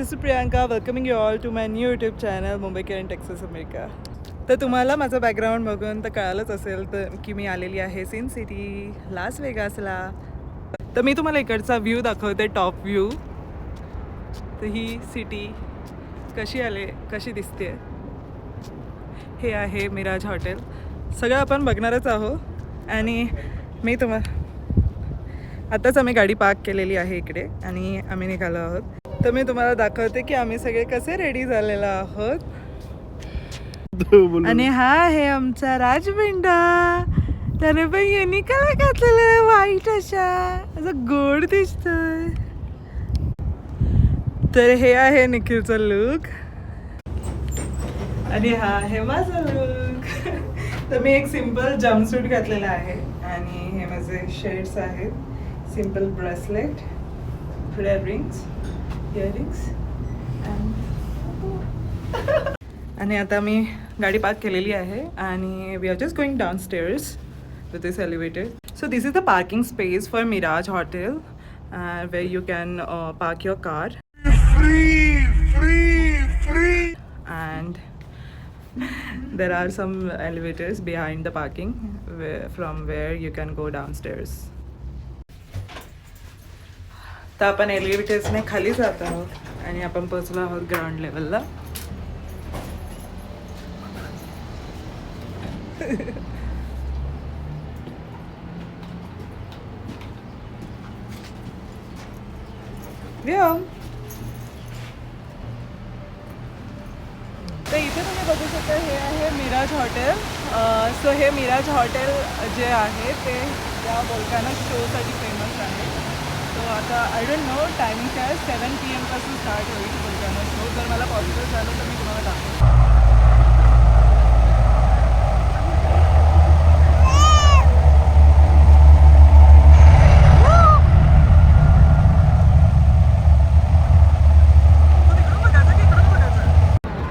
This is Priyanka welcoming you all to my new YouTube channel Mumbaikar in Texas America. तर तुम्हाला माझं background बघून तर कळालंच असेल तर की मी आलेली आहे सिन सिटी लास वेगासला. तर मी तुम्हाला इकडचा व्ह्यू दाखवते, टॉप व्ह्यू. तर ही सिटी कशी दिसते. हे आहे मिराज हॉटेल. सगळं आपण बघणारच आहोत. आणि मी आत्ताच आम्ही गाडी पार्क केलेली आहे इकडे आणि आम्ही निघालो आहोत. तर मी तुम्हाला दाखवते की आम्ही सगळे कसे रेडी झालेलो आहोत. आणि हा आहे आमचा राजबिंडा. त्याने पण युनिक कलर घातलेला आहे, व्हाईट असं गोड दिसतोय. तर हे आहे निखिलचा लुक आणि हा आहे माझा लुक. तर मी एक सिम्पल जम्पसूट घातलेला आहे आणि हे माझे शेड्स आहेत. सिम्पल ब्रेसलेट, थोड्या इयरिंग्स आणि आता मी गाडी पार्क केलेली आहे आणि we are just going down stairs with this elevator. So this is the parking space for Mirage hotel where you can park your car. Free. And there are some elevators behind the parking from where you can go downstairs. तर आपण एलिव्हेटर्सने खाली जात आहोत आणि आपण पोहोचलो आहोत ground लेवलला. तर इथे तुम्ही बघू शकता हे आहे मिराज हॉटेल. सो हे मिराज हॉटेल जे आहे ते त्या बोलकाना शोसाठी फेमस आहे. सो आता आय डोंट नो टायमिंग काय आहे. 7 PM पासून स्टार्ट होईल बोलकाना शो. जर मला पॉसिबल झालं तर मी तुम्हाला दाखवेन.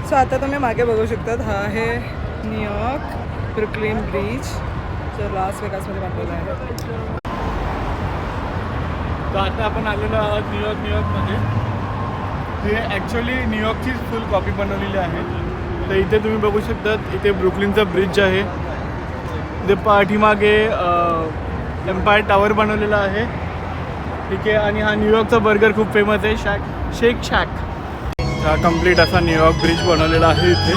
सो आता तुम्ही मागे बघू शकतात हा आहे न्यूयॉर्क ब्रुकलिन ब्रिज जो लास वेगासमध्ये बांधलेला आहे. तर आता आपण आलेलो आहोत न्यूयॉर्कमध्ये. हे ॲक्च्युली न्यूयॉर्कचीच फुल कॉपी बनवलेली आहे. तर इथे तुम्ही बघू शकतात, इथे ब्रुकलिनचा ब्रिज आहे. इथे पाठीमागे एम्पायर टॉवर बनवलेला आहे. ठीक आहे. आणि हा न्यूयॉर्कचा बर्गर खूप फेमस आहे, शेक शॅक. हा कम्प्लीट असा न्यूयॉर्क ब्रिज बनवलेला आहे इथे.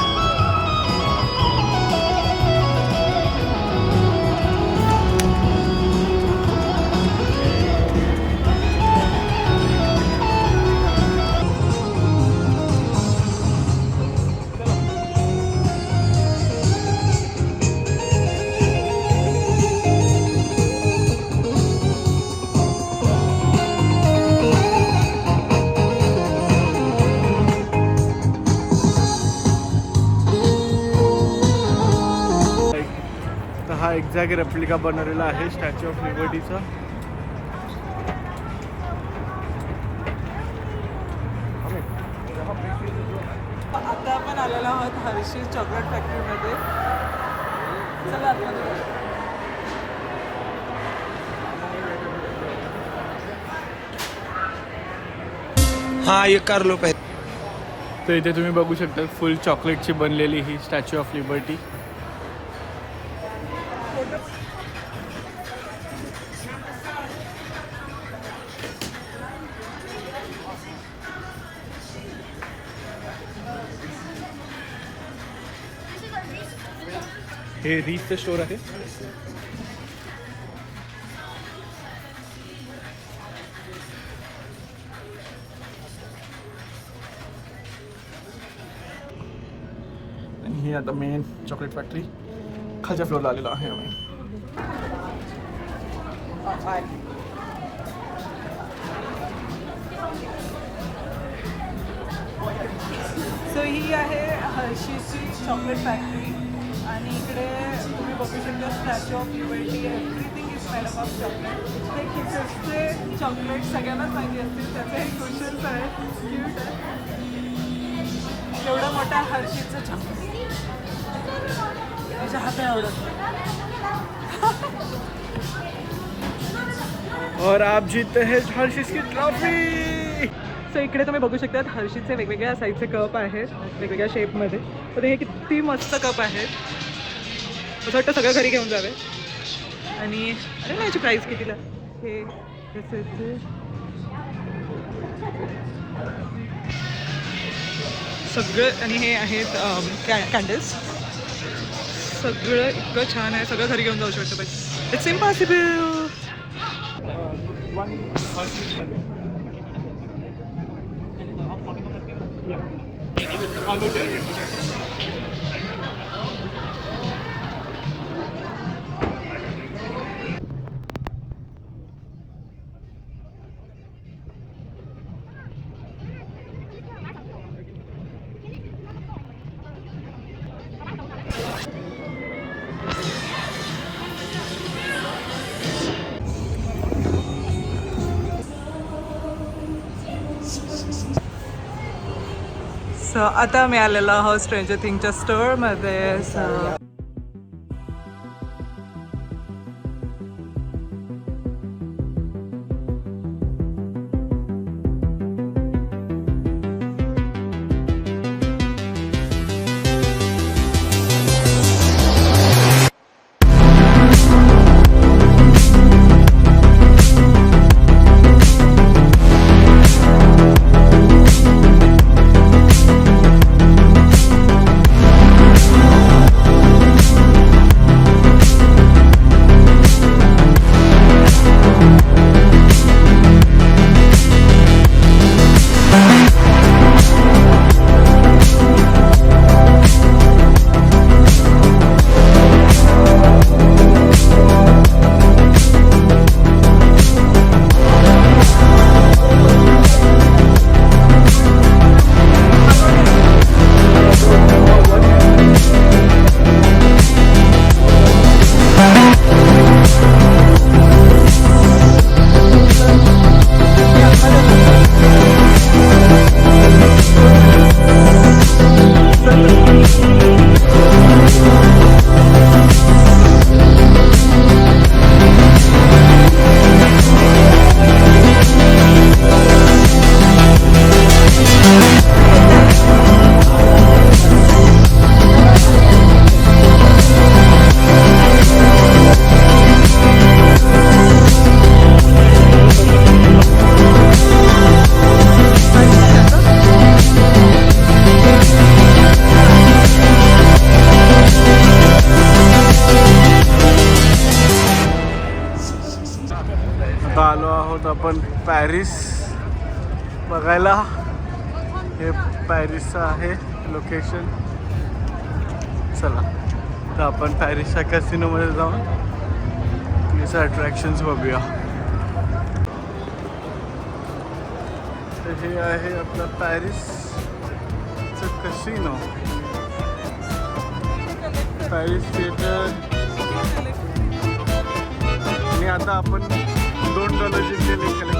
हा एक्झॅक्ट रेप्लिका बनवलेला आहे स्टॅच्यू ऑफ लिबर्टीचा. आता आपण आलेलो आहोत हर्षीज चॉकलेट फॅक्टरीमध्ये. चला हा ये कार्लो पे. तर इथे तुम्ही बघू शकता फुल चॉकलेटची बनलेली ही स्टॅच्यू ऑफ लिबर्टी. हे रीसचं स्टोर आहे. आणि ही आता मेन चॉकलेट फॅक्टरी खालच्या फ्लोअरला आलेला आहे आम्ही. सो ही आहे हर्षीजची चॉकलेट फॅक्टरी आणि इकडे तुम्ही बघू शकता statue of liberty. Everything is made up of chocolate. ते किचनचे चॉकलेट सगळ्यांनाच माहिती असतील. त्याचे हे क्वेश्चन्स आहेत, क्यूट आहे. एवढं मोठा हर्षीजचं चॉकलेट माझ्या हात आवडत. और आप जीतते हैं हर्षीज की ट्रॉफी. सो इकडे तुम्ही बघू शकता हर्षीचे वेगवेगळ्या साईजचे कप आहेत वेगवेगळ्या शेपमध्ये. तर हे किती मस्त कप आहेत. असं वाटतं सगळं घरी घेऊन जावे. आणि अरे ना याची प्राईस कितीला हे कशाचे सगळं. आणि हे आहेत कॅन्डल्स. सगळं इतकं छान आहे. सगळं घरी घेऊन जाऊ शकतो. पण इट्स इम्पॉसिबल. सो आता मी आलेलो आहोत स्ट्रेंजर थिंगच्या स्टोअरमध्ये. आलो आहोत आपण पॅरिस बघायला. हे पॅरिसचं आहे लोकेशन. चला तर आपण पॅरिसच्या कॅसिनोमध्ये जाऊन तिचे अट्रॅक्शन्स बघूया. तर हे आहे आपलं पॅरिसचं कॅसिनो. Paris theatre. आणि आता आपण $2 जिंकलेले